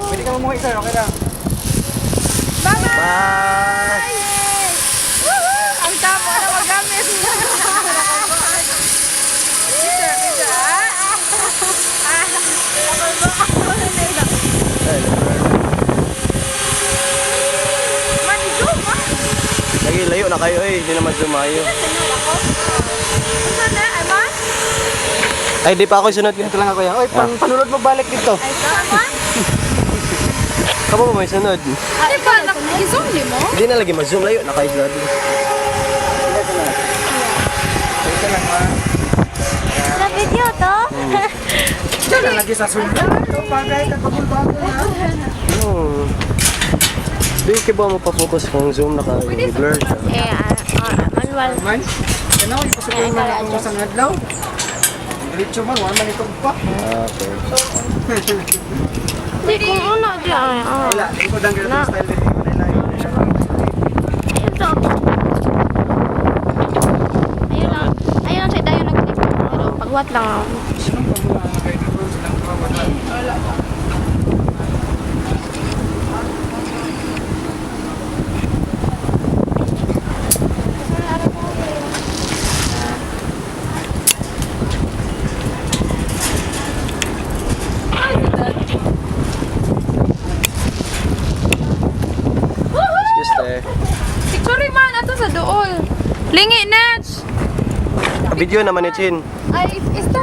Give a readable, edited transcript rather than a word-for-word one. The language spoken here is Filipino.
Pwede ka mamuhay sir, okay lang. Bye-bye! Bye! Ang tamo na magamit. Picture, picture, Man-zoom, Lagi layo na kayo eh, hindi naman sumayo. Ito na, ay man? Ay, di pa ako sunod ka. Ito lang ako yan. Oy, panulod mo balik dito. Ay, man? Kamu ba may sunod? Ay ba, nakikisong mo? Hindi na lagi ma-zoom, layo na kayo dito. Ito lang ha. Sa video to? Ito lang lagi sa sunod. Ito bagay, kapagul-bagul ha. Di ka ba mapapokus kung zoom na ka-blur ka? Manual. Man, ano yung pasukin man akong isang adlaw? Diretso man, wala man ito pa. Okay. Hindi kung ano dyan. Wala, ito lang ganito style din. Ito. Ayun lang. Ayun lang siya tayo nag-click. Pero pagwat lang ako. Sinong pamula na kayo dito? Silang pamatan. Wala. Excuse te. Picture man, ato sa dool. Lingi, Nats! Video naman ni Chin. Ay, start.